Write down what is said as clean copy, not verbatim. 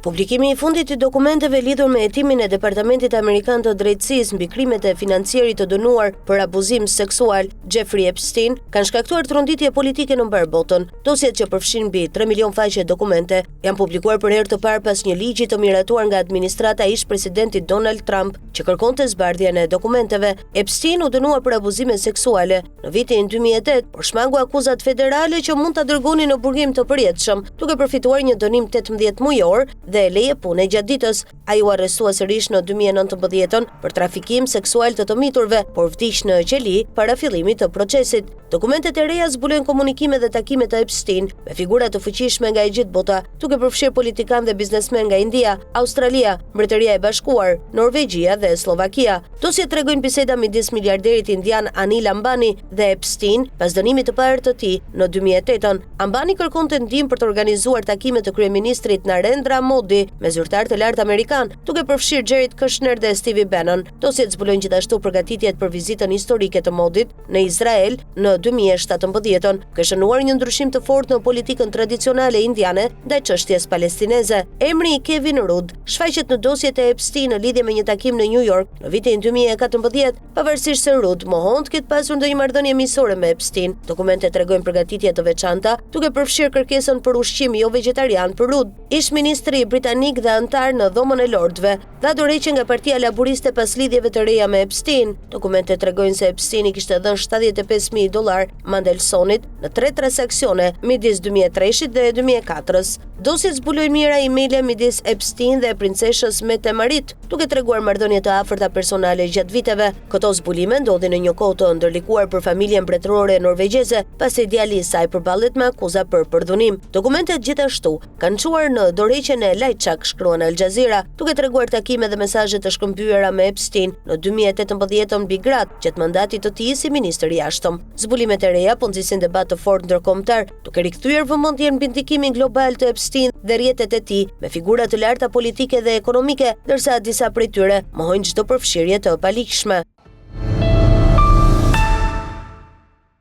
Publikimi i fundit I dokumenteve lidhur me hetimin e Departamentit Amerikan të Drejtësisë mbi krimet e financierit të dënuar për abuzim seksual Jeffrey Epstein kanë shkaktuar tronditje politike në mbar botën. Dosjet që përfshin mbi 3 milion faqe dokumente janë publikuar për herë të parë pas një ligji të miratuar nga administrata e ish-presidentit Donald Trump që kërkonte zbardhjen e dokumenteve. Epstein u dënua për abuzime seksuale në vitin 2008, por shmangu akuzat federale që mund ta dërgonin në burgim të përjetshëm, duke përfituar një dënim 18 mujor dhe leje pune gjatë ditës. Ai u arrestua sërish në 2019 për trafikim seksual të miturve, por vdiq në qeli para fillimit të procesit. Dokumentet e reja zbulojnë komunikime dhe takime të Epstein me figura të fuqishme nga e gjithë bota, duke përfshirë politikan dhe biznesmen nga India, Australia, Mbretëria e Bashkuar, Norvegjia dhe Slovakia. Dosjet tregojnë biseda midis miliarderit indian Anil Ambani dhe Epstein pas dënimit të parë të tij në 2008. Ambani kërkonte ndihmë për të organizuar takime të kryeministrit Narendra Modi me zyrtar të lartë amerikan, duke përfshirë Jared Kushner dhe Stevie Bannon. Dosjet zbulojnë gjithashtu përgatitjet për vizitën historike të Modit në Izrael në 2017, ka shënuar një ndryshim të fortë në politikën tradicionale indiane ndaj çështjes palestineze. Emri I Kevin Rudd shfaqet në dosjet e Epstein në lidhje me një takim në New York në vitin 2014, pavarësisht se Rudd mohon të ketë pasur ndonjë marrëdhënie miqësore me Epstein. Dokumentet tregojnë përgatitje të veçanta, duke përfshirë kërkesën për ushqim jo vegetarian për Rudd. Ish-ministri britanik dhe antar në Dhomën e Lordëve dha dorëheqje nga Partia Laboriste pas lidhjeve të reja me Epstein. Dokumentet tregojnë se Epstein I kishte dhënë $75,000 Mandelsonit në 3 transaksione midis 2003 dhe 2004. Dosjet zbulojnë mira emailë midis Epstein dhe princeshës Mette Marit, duke treguar marrëdhënie të afërta personale gjatë viteve. Këto zbulime ndodhin në një kohë të ndërlikuar për familjen mbretërore norvegjeze, pasi djali I saj përballet me akuza për përdhunim. Dokumentet gjithashtu kanë çuar në dorëheqjen e Lajçak, shkruan Al Jazeera, duke treguar takime dhe mesazhe të shkëmbyer me Epstein në 2018 mbi gratë gjatë mandatit të tij si ministër I jashtëm. Zbulimet e reja po nxisin debat të fortë ndërkombëtar, duke rikthyer vëmendjen mbi ndikimin global të Epstein dhe rrjetet e tij me figura të larta politike dhe ekonomike, ndërsa disa prej tyre mohojnë çdo përfshirje të paligjshme.